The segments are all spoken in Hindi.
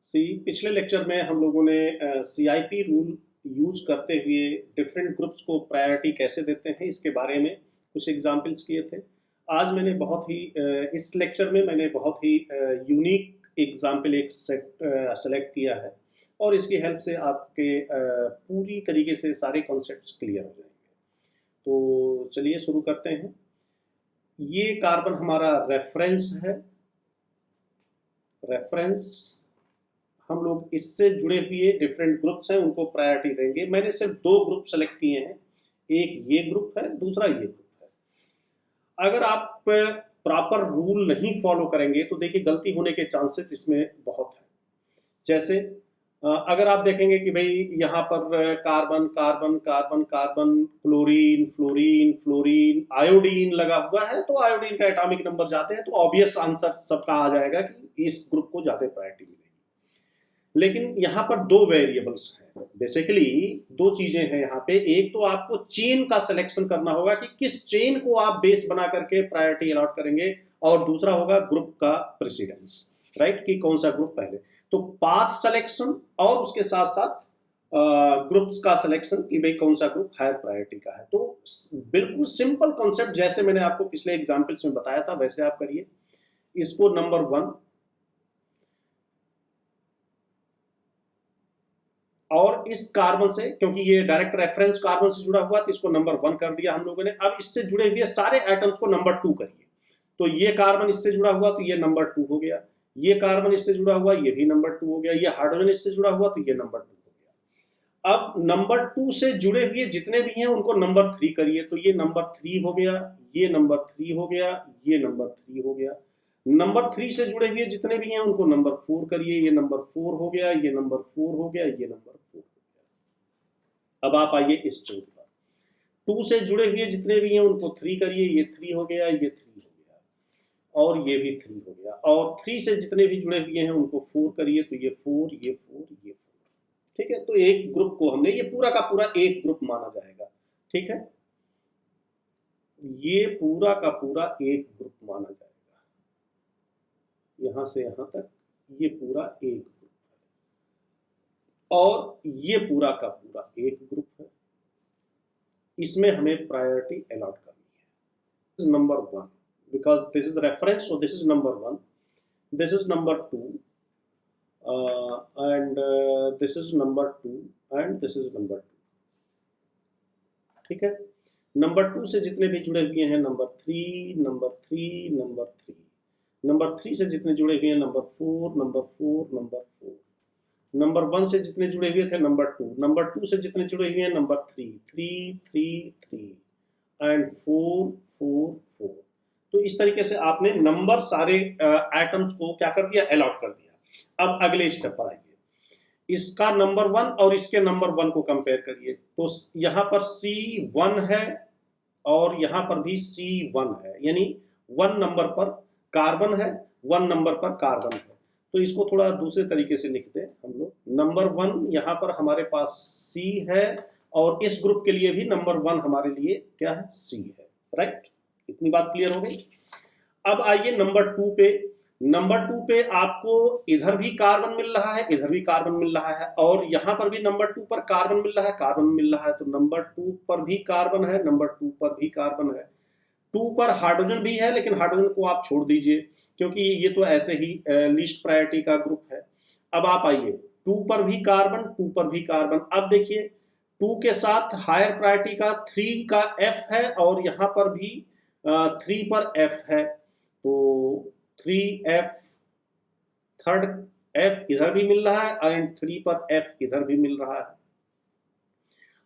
पिछले लेक्चर में हम लोगों ने CIP रूल यूज करते हुए डिफरेंट ग्रुप्स को प्रायोरिटी कैसे देते हैं इसके बारे में कुछ एग्जांपल्स किए थे। आज मैंने बहुत ही इस लेक्चर में मैंने बहुत ही यूनिक एग्जांपल एक सेलेक्ट किया है और इसकी हेल्प से आपके पूरी तरीके से सारे कॉन्सेप्ट्स क्लियर हो जाएंगे। तो चलिए शुरू करते हैं। ये कार्बन हमारा रेफरेंस है। रेफरेंस हम लोग इससे जुड़े हुए डिफरेंट ग्रुप्स हैं उनको प्रायोरिटी देंगे। मैंने सिर्फ दो ग्रुप सेलेक्ट किए हैं, एक ये ग्रुप है, दूसरा ये ग्रुप है। अगर आप प्रॉपर रूल नहीं फॉलो करेंगे तो देखिए गलती होने के चांसेस इसमें बहुत है। जैसे अगर आप देखेंगे कि भाई यहाँ पर carbon carbon carbon carbon chlorine fluorine fluorine iodine लगा हुआ है तो आयोडीन का एटॉमिक नंबर जाते हैं तो ऑब्वियस आंसर सबका आ जाएगा कि इस ग्रुप को ज्यादा प्रायोरिटी मिलेगी। लेकिन यहाँ पर दो वेरिएबल्स हैं, बेसिकली दो चीजें हैं यहाँ पे। एक तो आपको चेन का सिलेक्शन करना होगा कि किस चेन को आप बेस बना करके प्रायोरिटी अलॉट करेंगे, और दूसरा होगा ग्रुप का प्रेसिडेंस, राइट, कि कौन सा ग्रुप पहले। तो पाथ सिलेक्शन और उसके साथ साथ ग्रुप्स का सिलेक्शन कि भाई कौन सा ग्रुप हायर प्रायोरिटी का है। तो बिल्कुल सिंपल कॉन्सेप्ट जैसे मैंने आपको पिछले एग्जाम्पल्स में बताया था वैसे आप करिए। इसको नंबर 1 और इस कार्बन से, क्योंकि ये डायरेक्ट रेफरेंस कार्बन से जुड़ा हुआ तो इसको नंबर 1 कर दिया हम लोगों ने। अब इससे जुड़े हुए सारे एटम्स को नंबर 2 करिए। तो ये कार्बन इससे जुड़ा हुआ तो ये नंबर 2 हो गया, ये कार्बन इससे जुड़ा हुआ ये भी नंबर 2 हो गया, ये हाइड्रोजन इससे जुड़ा हुआ तो ये नंबर 2 हो गया। अब नंबर 2 से जुड़े हुए जितने भी हैं उनको नंबर 3 करिए। तो ये नंबर 3 हो गया, ये नंबर 3 हो गया, ये नंबर 3 हो गया। नंबर 3 से जुड़े हुए जितने भी हैं उनको नंबर 4 करिए। ये नंबर 4 हो गया, ये नंबर 4 हो गया, ये नंबर 4 हो गया। अब आप आइए इस चेन पर। 2 से जुड़े हुए जितने भी हैं उनको 3 करिए। ये 3 हो गया, ये 3 हो गया, और ये भी 3 हो गया। और 3 से जितने भी जुड़े हुए हैं उनको 4 करिए। तो ये 4, ये 4, ये 4। ठीक है, तो एक ग्रुप को हमने, ये पूरा का पूरा एक ग्रुप माना जाएगा। ठीक है, ये पूरा का पूरा एक ग्रुप माना जाएगा। यहां से यहां तक ये पूरा एक ग्रुप है और ये पूरा का पूरा एक ग्रुप है। इसमें हमें प्रायोरिटी अलॉट करनी है। Number 1 because this is reference, so this is number 1, this is number 2 and this is number 2 and this is number 2। ठीक है, नंबर 2 से जितने भी जुड़े हुए हैं नंबर 3, नंबर 3, नंबर 3, नंबर 3 से जितने जुड़े हुए हैं नंबर 4, नंबर 4, नंबर 4, नंबर 1 से जितने जुड़े हुए थे नंबर 2, नंबर 2 से जितने जुड़े हुए हैं नंबर 3, 3, 3, 3 एंड 4, 4, 4। तो इस तरीके से आपने नंबर सारे एटम्स को क्या कर दिया, अलॉट कर दिया। अब अगले स्टेप पर आइए, इसका नंबर 1 और इसके नंबर 1 को कंपेयर करिए। तो यहां पर C1 है और यहां पर भी C1 है, यानी 1 नंबर पर कार्बन है, 1 नंबर पर कार्बन है। तो इसको थोड़ा दूसरे तरीके से लिखते हैं हम लोग। नंबर 1 यहाँ पर हमारे पास C है और इस ग्रुप के लिए भी नंबर 1 हमारे लिए क्या है, C है, राइट। इतनी बात क्लियर हो गई। अब आइए नंबर 2 पे। नंबर 2 पे आपको इधर भी कार्बन मिल रहा है, इधर भी कार्बन मिल रहा है, और यहां पर भी नंबर 2 पर कार्बन मिल रहा है, कार्बन मिल रहा है। तो नंबर 2 पर भी कार्बन है, नंबर 2 पर भी कार्बन है। 2 पर हाइड्रोजन भी है, लेकिन हाइड्रोजन को आप छोड़ दीजिए क्योंकि ये तो ऐसे ही लीस्ट प्रायोरिटी का ग्रुप है। अब आप आइए 2 पर भी कार्बन, 2 पर भी कार्बन। अब देखिए 2 के साथ हायर प्रायोरिटी का 3 का F है और यहां पर भी 3 पर F है। तो 3F, थर्ड F इधर भी मिल रहा है एंड 3 पर F इधर भी मिल रहा है।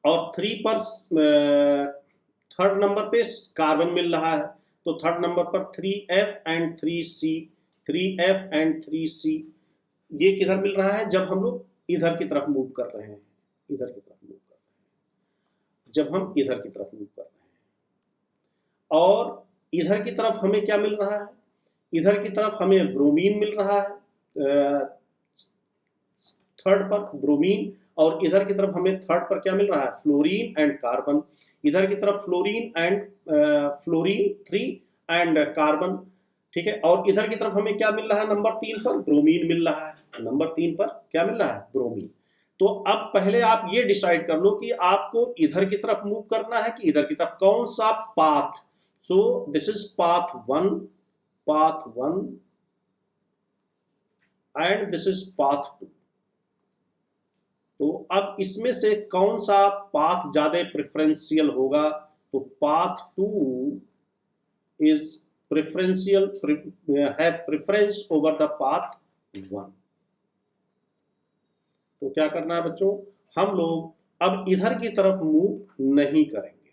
और 3 पर थर्ड नंबर पे कार्बन मिल रहा है, तो थर्ड नंबर पर 3F and 3C, 3F and 3C। ये किधर मिल रहा है, जब हम लोग इधर की तरफ मूव कर रहे हैं, इधर की तरफ मूव कर रहे हैं, जब हम इधर की तरफ मूव कर रहे हैं। और इधर की तरफ हमें क्या मिल रहा है, इधर की तरफ हमें ब्रोमीन मिल रहा है, थर्ड पर ब्रोमीन, और इधर की तरफ हमें थर्ड पर क्या मिल रहा है, फ्लोरीन एंड कार्बन। इधर की तरफ fluorine and fluorine 3 and carbon. ठीक है। और इधर की तरफ हमें क्या मिल रहा है, नंबर 3 पर ब्रोमीन मिल रहा है। नंबर 3 पर क्या मिल रहा है, ब्रोमीन। तो अब पहले आप ये डिसाइड कर लो कि आपको इधर की तरफ मूव करना है कि इधर की तरफ, कौन सा path. So this is path 1 and this is path 2। तो अब इसमें से कौन सा पाथ ज्यादा प्रेफरेंशियल होगा, तो पाथ 2 इज प्रेफरेंशियल, है प्रेफरेंस ओवर द पाथ 1। तो क्या करना है बच्चों, हम लोग अब इधर की तरफ मूव नहीं करेंगे,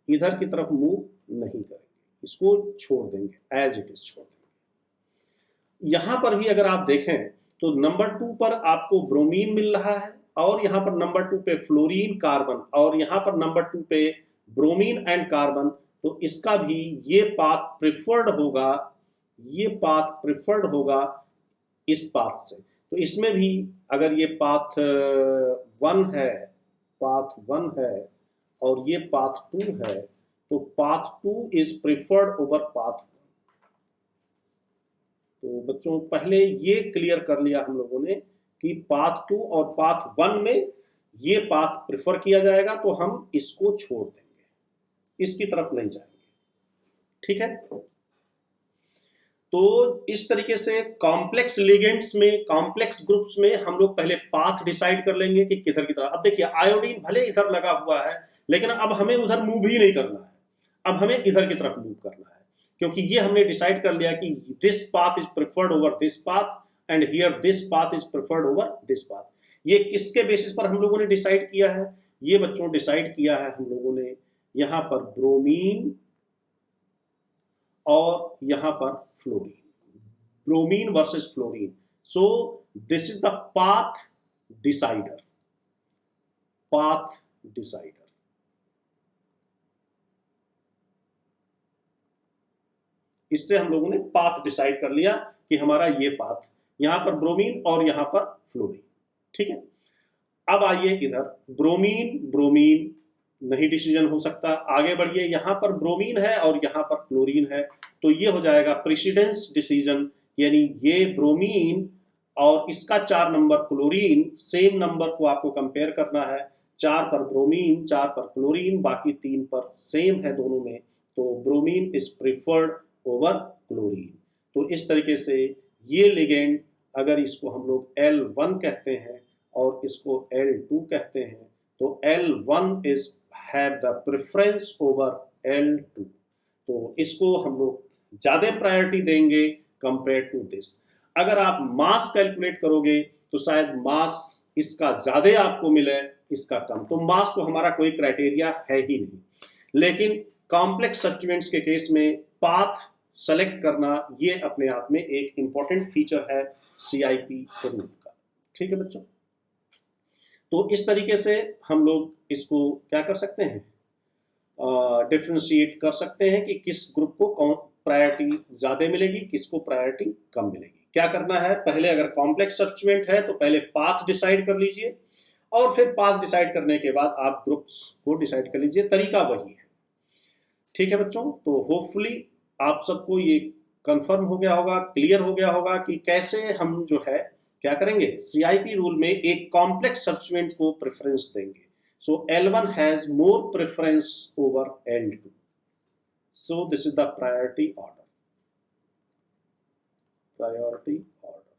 इधर की तरफ मूव नहीं करेंगे, इसको छोड़ देंगे, एज इट इज छोड़ देंगे। यहां पर भी अगर आप देखें तो नंबर 2 पर आपको ब्रोमीन मिल रहा है, और यहां पर नंबर 2 पे फ्लोरीन कार्बन, और यहां पर नंबर 2 पे ब्रोमीन एंड कार्बन। तो इसका भी ये पाथ प्रिफर्ड होगा, ये पाथ प्रिफर्ड होगा इस पाथ से। तो इसमें भी अगर ये पाथ 1 है, पाथ 1 है और ये पाथ 2 है, तो path 2 is preferred over path 1। तो बच्चों पहले ये क्लियर कर लिया हम लोगों ने कि पाथ 2 और पाथ 1 में ये पाथ प्रिफर किया जाएगा, तो हम इसको छोड़ देंगे, इसकी तरफ नहीं जाएंगे। ठीक है। तो इस तरीके से कॉम्प्लेक्स लिगेंड्स में, कॉम्प्लेक्स ग्रुप्स में हम लोग पहले पाथ डिसाइड कर लेंगे कि किधर की तरफ। अब देखिए आयोडीन भले इधर लगा हुआ है, लेकिन अब हमें उधर मूव ही नहीं करना है, अब हमें इधर की तरफ मूव करना है, क्योंकि ये हमने डिसाइड कर लिया कि this path is preferred over this path and here this path is preferred over this path. ये किसके बेसिस पर हम लोगों ने डिसाइड किया है, ये बच्चों डिसाइड किया है हम लोगों ने यहां पर ब्रोमीन और यहां पर fluorine, bromine versus fluorine. So this is the path decider, path decider. इससे हम लोगों ने पाथ डिसाइड कर लिया कि हमारा ये पाथ, यहां पर ब्रोमीन और यहां पर फ्लोरीन। ठीक है। अब आइए इधर, ब्रोमीन ब्रोमीन नहीं डिसीजन हो सकता, आगे बढ़िए, यहां पर ब्रोमीन है और यहां पर क्लोरीन है, तो ये हो जाएगा प्रेसिडेंस डिसीजन, यानी ये ब्रोमीन और इसका 4 नंबर क्लोरीन, सेम नंबर को आपको कंपेयर करना है, 4 पर ब्रोमीन 4 पर क्लोरीन, बाकी 3 पर सेम है दोनों में, तो bromine is preferred over chlorine. तो इस तरीके से ये लिगेंड, अगर इसको हम लोग L1 कहते हैं और इसको L2 कहते हैं, तो L1 is have the preference over L2, तो इसको हम लोग ज्यादा प्रायोरिटी देंगे कंपेयर टू दिस। अगर आप मास कैलकुलेट करोगे तो शायद मास इसका ज्यादा आपको मिले, इसका कम, तो मास तो हमारा कोई क्राइटेरिया है ही नहीं। लेकिन कॉम्प्लेक्स सब्स्टिट्यूएंट्स के केस में पाथ सेलेक्ट करना ये अपने आप में एक इंपॉर्टेंट फीचर है CIP रूल का। ठीक है बच्चों। तो इस तरीके से हम लोग इसको क्या कर सकते हैं, डिफ्रेंशिएट कर सकते हैं कि किस ग्रुप को कौन प्रायोरिटी ज्यादा मिलेगी, किसको प्रायोरिटी कम मिलेगी। क्या करना है, पहले अगर कॉम्प्लेक्स सब्स्टिट्यूएंट है तो पहले पाथ डिसाइड कर लीजिए, और फिर पाथ डिसाइड करने के बाद आप ग्रुप्स को डिसाइड कर लीजिए, तरीका वही है। ठीक है बच्चों। तो होपफुली आप सबको ये कंफर्म हो गया होगा, क्लियर हो गया होगा कि कैसे हम जो है क्या करेंगे, CIP रूल में एक कॉम्प्लेक्स सब्स्टिट्यूएंट को प्रेफरेंस देंगे। So L1 has more preference over L2. So this is the priority order. Priority order.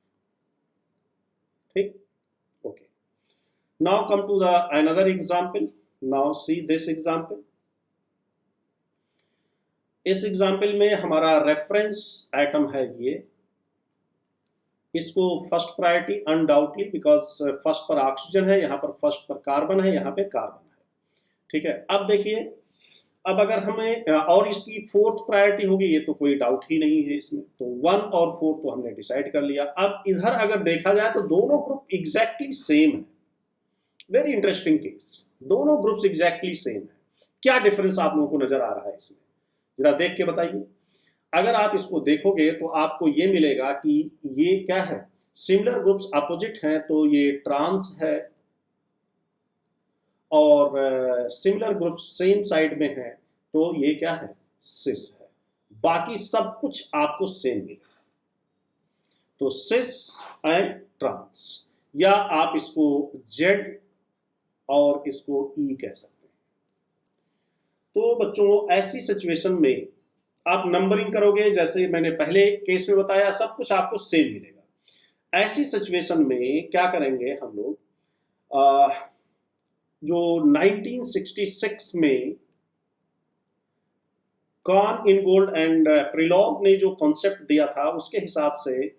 ठीक? Okay. Now come to the another example. Now see this example. इस एग्जाम्पल में हमारा रेफरेंस एटम है ये, इसको first priority undoubtedly, because first पर ऑक्सीजन है, यहाँ पर फर्स्ट पर कार्बन है, यहाँ पे कार्बन है। ठीक है। अब देखिए, अब अगर हमें और इसकी 4th प्रायोरिटी होगी, ये तो कोई डाउट ही नहीं है इसमें, तो 1 और 4 तो हमने डिसाइड कर लिया। अब इधर अगर देखा जाए तो दोनों ग्रुप एग्जैक्टली सेम है, वेरी इंटरेस्टिंग केस, दोनों ग्रुप्स एग्जैक्टली सेम है। क्या डिफरेंस आप लोगों को नजर आ रहा है इसमें, जरा देख के बताइए। अगर आप इसको देखोगे तो आपको ये मिलेगा कि ये क्या है, सिमिलर ग्रुप्स अपोजिट हैं, तो ये ट्रांस है, और सिमिलर ग्रुप्स सेम साइड में है, तो ये क्या है, सिस है। बाकी सब कुछ आपको सेम मिलेगा। तो सिस एंड ट्रांस, या आप इसको जेड और इसको ई कह सकते हैं। तो बच्चों ऐसी सिचुएशन में आप नंबरिंग करोगे, जैसे मैंने पहले केस में बताया, सब कुछ आपको सेम मिलेगा। ऐसी सिचुएशन में क्या करेंगे हम लोग, जो 1966 में कॉर्न इनगोल्ड एंड प्रिलॉग ने जो कॉन्सेप्ट दिया था, उसके हिसाब से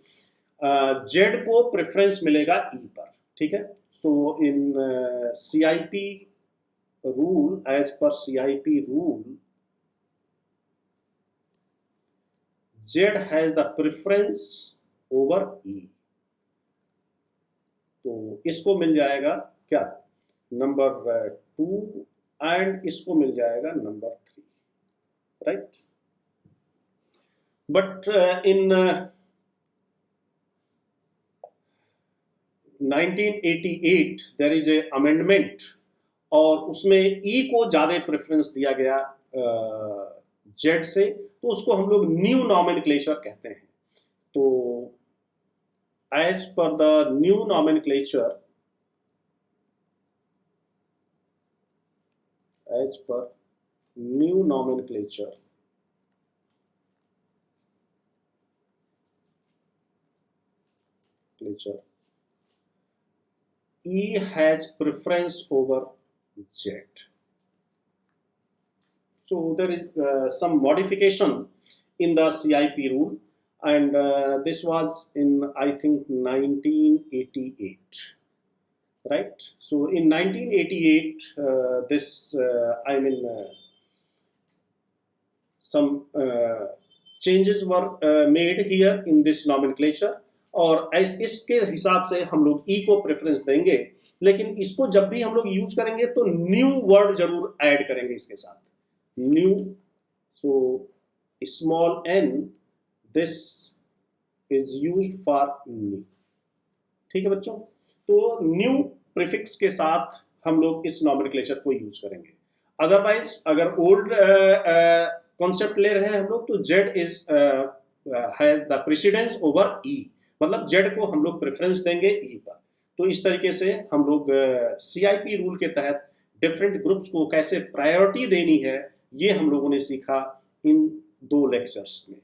जेड को प्रेफरेंस मिलेगा ई पर, ठीक है। So in CIP rule, as per CIP rule, Z has the preference over E. तो इसको मिल जाएगा क्या, नंबर 2, एंड इसको मिल जाएगा number 3, right. But in 1988 there is a amendment, और उसमें ई को ज्यादा प्रेफरेंस दिया गया जेड से, तो उसको हम लोग न्यू नॉमेनक्लेचर कहते हैं। तो as per the new nomenclature, as per new nomenclature, E has preference over Z. So there is some modification in the CIP rule, and this was in, I think, 1988, right? So in 1988, some changes were made here in this nomenclature, और इसके हिसाब से हम लोग ई को प्रेफरेंस देंगे, लेकिन इसको जब भी हम लोग यूज करेंगे तो न्यू वर्ड जरूर ऐड करेंगे इसके साथ, new. So small n, this is used for new, ठीक है बच्चों। तो न्यू प्रीफिक्स के साथ हम लोग इस नॉमेनक्लेचर को यूज करेंगे। अदरवाइज अगर ओल्ड कॉन्सेप्ट ले रहे हैं हम लोग, तो Z is has the precedence over E, मतलब जेड को हम लोग प्रेफरेंस देंगे ई पर। तो इस तरीके से हम लोग सीआईपी रूल के तहत डिफरेंट ग्रुप्स को कैसे प्रायोरिटी देनी है, ये हम लोगों ने सीखा इन 2 लेक्चर्स में।